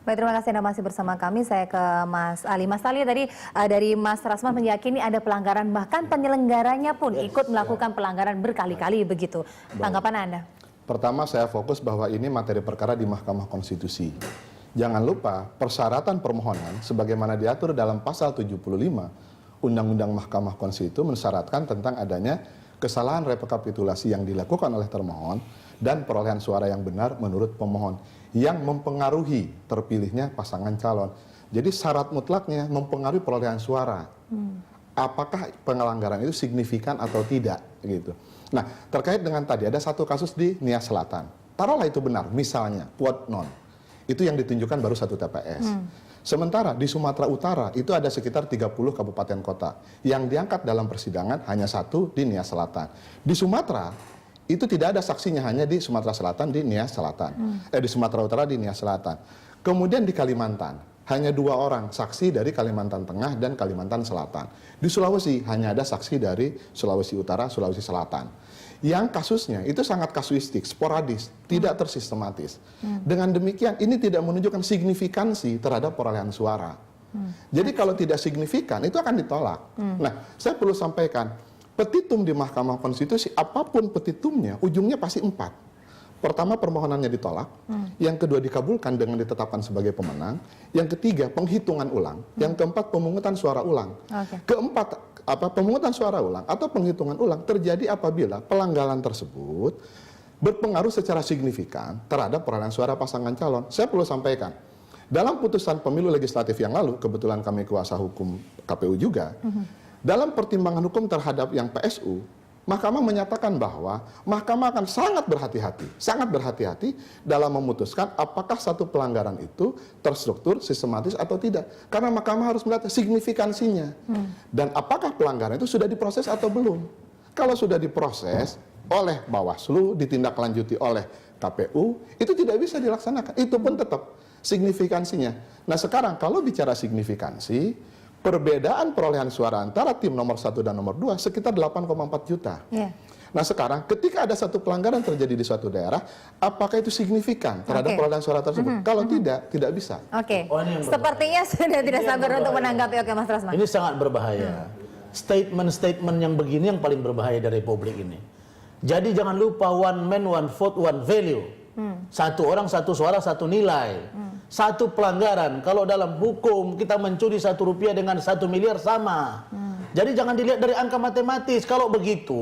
Baik, terima kasih Anda masih bersama kami. Saya ke Mas Ali. Mas Ali, tadi dari Mas Rasman meyakini ada pelanggaran, bahkan penyelenggaranya pun ikut melakukan pelanggaran berkali-kali begitu. Tanggapan Anda? Pertama, saya fokus bahwa ini materi perkara di Mahkamah Konstitusi. Jangan lupa, persyaratan permohonan sebagaimana diatur dalam pasal 75 Undang-Undang Mahkamah Konstitusi itu mensyaratkan tentang adanya kesalahan rekapitulasi yang dilakukan oleh termohon dan perolehan suara yang benar menurut pemohon yang mempengaruhi terpilihnya pasangan calon. Jadi syarat mutlaknya mempengaruhi perolehan suara. Apakah pelanggaran itu signifikan atau tidak gitu. Nah, terkait dengan tadi ada satu kasus di Nia Selatan. Taruhlah itu benar, misalnya quote non. Itu yang ditunjukkan baru satu TPS. Sementara di Sumatera Utara itu ada sekitar 30 kabupaten kota. Yang diangkat dalam persidangan hanya satu di Nia Selatan. Di Sumatera itu tidak ada saksinya, hanya di Sumatera Selatan di Nia Selatan. Di Sumatera Utara di Nia Selatan. Kemudian di Kalimantan hanya 2 orang saksi dari Kalimantan Tengah dan Kalimantan Selatan. Di Sulawesi hanya ada saksi dari Sulawesi Utara, Sulawesi Selatan. Yang kasusnya itu sangat kasuistik, sporadis, tidak tersistematis. Dengan demikian ini tidak menunjukkan signifikansi terhadap perolehan suara. Jadi kalau tidak signifikan itu akan ditolak. Nah, saya perlu sampaikan, petitum di Mahkamah Konstitusi, apapun petitumnya, ujungnya pasti 4. Pertama, permohonannya ditolak. Yang kedua, dikabulkan dengan ditetapkan sebagai pemenang. Yang ketiga, penghitungan ulang. Yang keempat, pemungutan suara ulang. Keempat, pemungutan suara ulang atau penghitungan ulang terjadi apabila pelanggaran tersebut berpengaruh secara signifikan terhadap perolehan suara pasangan calon. Saya perlu sampaikan, dalam putusan pemilu legislatif yang lalu, kebetulan kami kuasa hukum KPU juga, dalam pertimbangan hukum terhadap yang PSU, Mahkamah menyatakan bahwa Mahkamah akan sangat berhati-hati dalam memutuskan apakah satu pelanggaran itu terstruktur, sistematis atau tidak. Karena Mahkamah harus melihat signifikansinya. Dan apakah pelanggaran itu sudah diproses atau belum. Kalau sudah diproses oleh Bawaslu, ditindaklanjuti oleh KPU, itu tidak bisa dilaksanakan. Itu pun tetap signifikansinya. Nah sekarang kalau bicara signifikansi, perbedaan perolehan suara antara tim nomor 1 dan nomor 2 sekitar 8,4 juta. Nah sekarang ketika ada satu pelanggaran terjadi di suatu daerah, apakah itu signifikan terhadap perolehan suara tersebut? Kalau tidak bisa. Sepertinya sudah tidak sabar untuk menanggapi. Mas Rasman. Ini sangat berbahaya. Statement-statement yang begini yang paling berbahaya dari Republik ini. Jadi jangan lupa one man, one vote, one value. Satu orang, satu suara, satu nilai. Satu pelanggaran, kalau dalam hukum kita mencuri Rp1 dengan 1 miliar sama. Jadi jangan dilihat dari angka matematis. Kalau begitu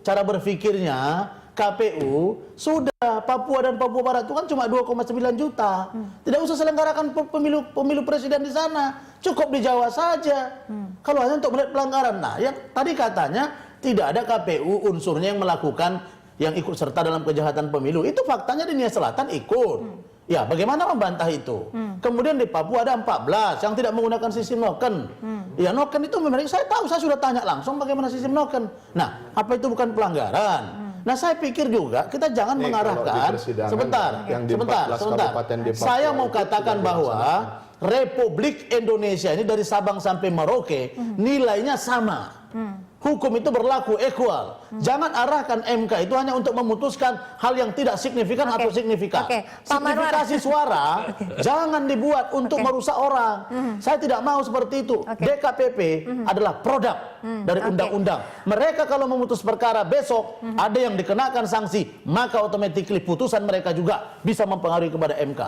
cara berpikirnya KPU, sudah Papua dan Papua Barat itu kan cuma 2,9 juta. Tidak usah selenggarakan pemilu presiden di sana. Cukup di Jawa saja. Kalau hanya untuk melihat pelanggaran. Nah, yang tadi katanya tidak ada KPU unsurnya yang melakukan, yang ikut serta dalam kejahatan pemilu. Itu faktanya di Nia Selatan ikut. Ya, bagaimana membantah itu? Kemudian di Papua ada 14 yang tidak menggunakan sistem noken. Ya, noken itu memang saya tahu, saya sudah tanya langsung bagaimana sistem noken. Nah, apa itu bukan pelanggaran? Nah, saya pikir juga kita jangan mengarahkan sebentar. Saya mau katakan bahwa Republik Indonesia ini dari Sabang sampai Merauke nilainya sama. Hukum itu berlaku equal. Jangan arahkan MK itu hanya untuk memutuskan hal yang tidak signifikan atau signifikan. Signifikasi suara jangan dibuat untuk merusak orang. Saya tidak mau seperti itu. DKPP adalah produk dari undang-undang. Mereka kalau memutus perkara besok ada yang dikenakan sanksi, maka otomatis putusan mereka juga bisa mempengaruhi kepada MK.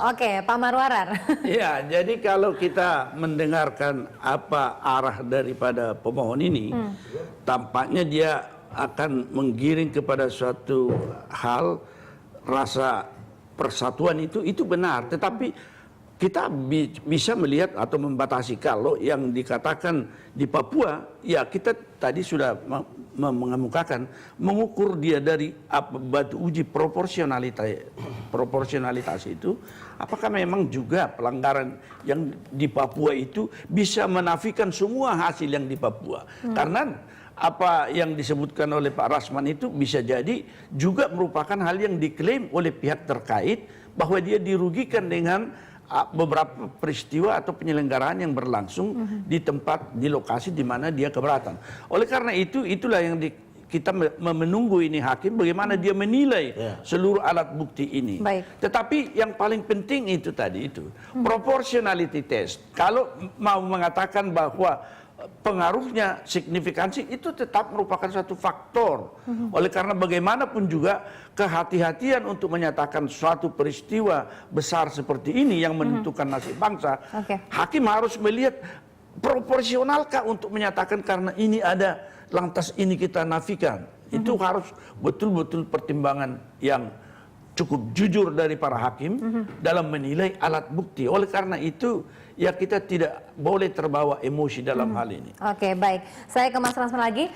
Pak Marwarar. Ya, jadi kalau kita mendengarkan apa arah daripada pemohon ini, tampaknya dia akan menggiring kepada suatu hal, rasa persatuan itu benar, tetapi kita bisa melihat atau membatasi. Kalau yang dikatakan di Papua, ya kita tadi sudah mengemukakan, mengukur dia dari batu uji proporsionalitas itu, apakah memang juga pelanggaran yang di Papua itu bisa menafikan semua hasil yang di Papua. Karena apa yang disebutkan oleh Pak Rasman itu bisa jadi juga merupakan hal yang diklaim oleh pihak terkait bahwa dia dirugikan dengan beberapa peristiwa atau penyelenggaraan yang berlangsung di tempat, di lokasi di mana dia keberatan. Oleh karena itu, itulah yang kita menunggu ini hakim bagaimana dia menilai seluruh alat bukti ini. Baik. Tetapi yang paling penting itu tadi itu proportionality test. Kalau mau mengatakan bahwa pengaruhnya signifikansi itu tetap merupakan satu faktor. Oleh karena bagaimanapun juga kehati-hatian untuk menyatakan suatu peristiwa besar seperti ini yang menentukan nasib bangsa, hakim harus melihat proporsionalkah untuk menyatakan karena ini ada lantas ini kita nafikan. Itu harus betul-betul pertimbangan yang cukup jujur dari para hakim dalam menilai alat bukti. Oleh karena itu, ya kita tidak boleh terbawa emosi dalam hal ini. Oke, baik. Saya ke Mas Rasman lagi.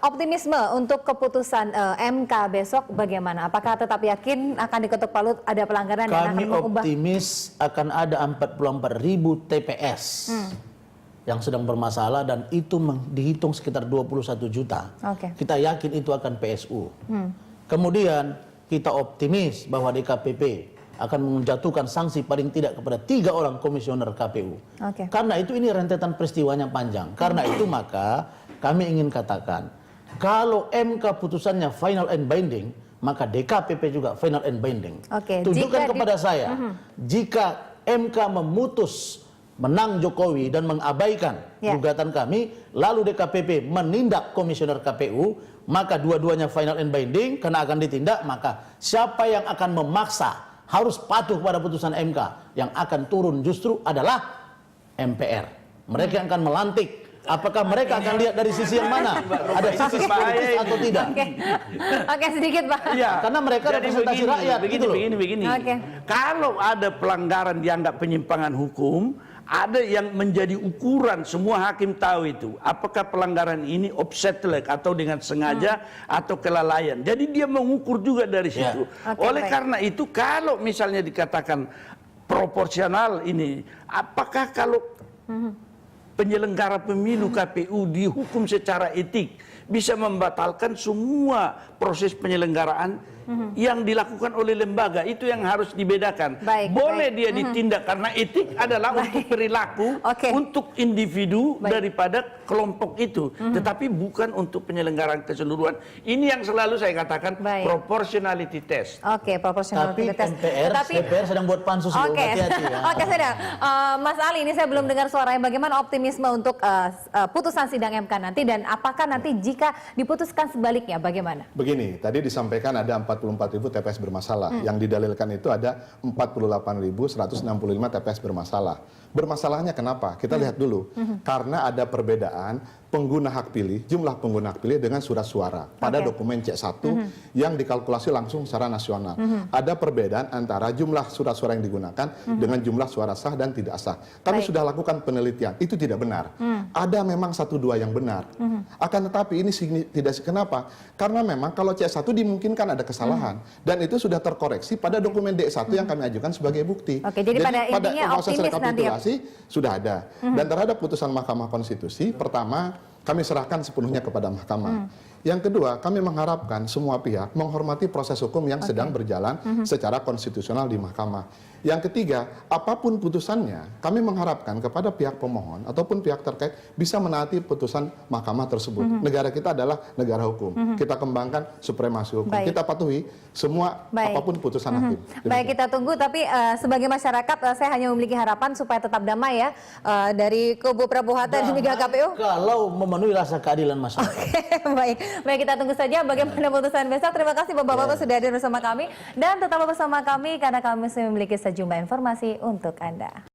Optimisme untuk keputusan MK besok bagaimana? Apakah tetap yakin akan diketuk palu ada pelanggaran dan akan Kami mengubah? optimis akan ada 44.000 TPS yang sedang bermasalah dan itu dihitung sekitar 21 juta. Kita yakin itu akan PSU. Kemudian kita optimis bahwa DKPP akan menjatuhkan sanksi paling tidak kepada 3 orang komisioner KPU. Karena itu ini rentetan peristiwanya panjang. Karena itu maka kami ingin katakan, kalau MK putusannya final and binding, maka DKPP juga final and binding. Tunjukkan kepada saya, jika MK memutus menang Jokowi dan mengabaikan gugatan kami, lalu DKPP menindak komisioner KPU, maka dua-duanya final and binding karena akan ditindak, maka siapa yang akan memaksa harus patuh pada putusan MK, yang akan turun justru adalah MPR. Mereka yang akan melantik. Apakah mereka akan lihat dari sisi yang mana? Ada sisi politis atau tidak? Oke, sedikit Pak. Karena mereka representasi rakyat. Begini. Kalau ada pelanggaran dianggap penyimpangan hukum, ada yang menjadi ukuran, semua hakim tahu itu. Apakah pelanggaran ini offsetleg atau dengan sengaja atau kelalaian. Jadi dia mengukur juga dari situ. Oleh karena itu kalau misalnya dikatakan proporsional ini, apakah kalau penyelenggara pemilu KPU dihukum secara etik bisa membatalkan semua proses penyelenggaraan yang dilakukan oleh lembaga? Itu yang harus dibedakan. Boleh dia ditindak karena etik adalah untuk perilaku, untuk individu daripada kelompok itu, tetapi bukan untuk penyelenggaraan keseluruhan. Ini yang selalu saya katakan proportionality test. Proportionality test. DPR sedang buat pansus. Hati-hati ya. Sudah. Mas Ali, ini saya belum dengar suaranya. Bagaimana optimisme untuk putusan sidang MK nanti, dan apakah nanti jika diputuskan sebaliknya bagaimana? Begini, tadi disampaikan ada 44.000 TPS bermasalah. Yang didalilkan itu ada 48.165 TPS bermasalah. Bermasalahnya kenapa? Kita lihat dulu. Karena ada perbedaan pengguna hak pilih, jumlah pengguna hak pilih dengan surat suara pada dokumen C1 yang dikalkulasi langsung secara nasional. Ada perbedaan antara jumlah surat suara yang digunakan dengan jumlah suara sah dan tidak sah. Kami sudah lakukan penelitian, itu tidak benar. Ada memang 1-2 yang benar. Akan tetapi ini tidak, kenapa? Karena memang kalau C1 dimungkinkan ada kesalahan dan itu sudah terkoreksi pada dokumen D1 yang kami ajukan sebagai bukti. Jadi pada proses optimis rekapitulasi sudah ada. Dan terhadap putusan Mahkamah Konstitusi, pertama kami serahkan sepenuhnya kepada Mahkamah. Yang kedua, kami mengharapkan semua pihak menghormati proses hukum yang sedang berjalan secara konstitusional di Mahkamah. Yang ketiga, apapun putusannya, kami mengharapkan kepada pihak pemohon ataupun pihak terkait bisa menaati putusan Mahkamah tersebut. Negara kita adalah negara hukum. Kita kembangkan supremasi hukum. Kita patuhi semua apapun putusan hakim. Baik, kita tunggu. Tapi sebagai masyarakat, saya hanya memiliki harapan supaya tetap damai ya dari kubu Prabowo Hatta dan juga KPU. Kalau memenuhi rasa keadilan masyarakat. Baik, kita tunggu saja bagaimana putusan besok. Terima kasih Bapak-Bapak sudah hadir bersama kami. Dan tetaplah bersama kami karena kami masih memiliki sejumlah informasi untuk Anda.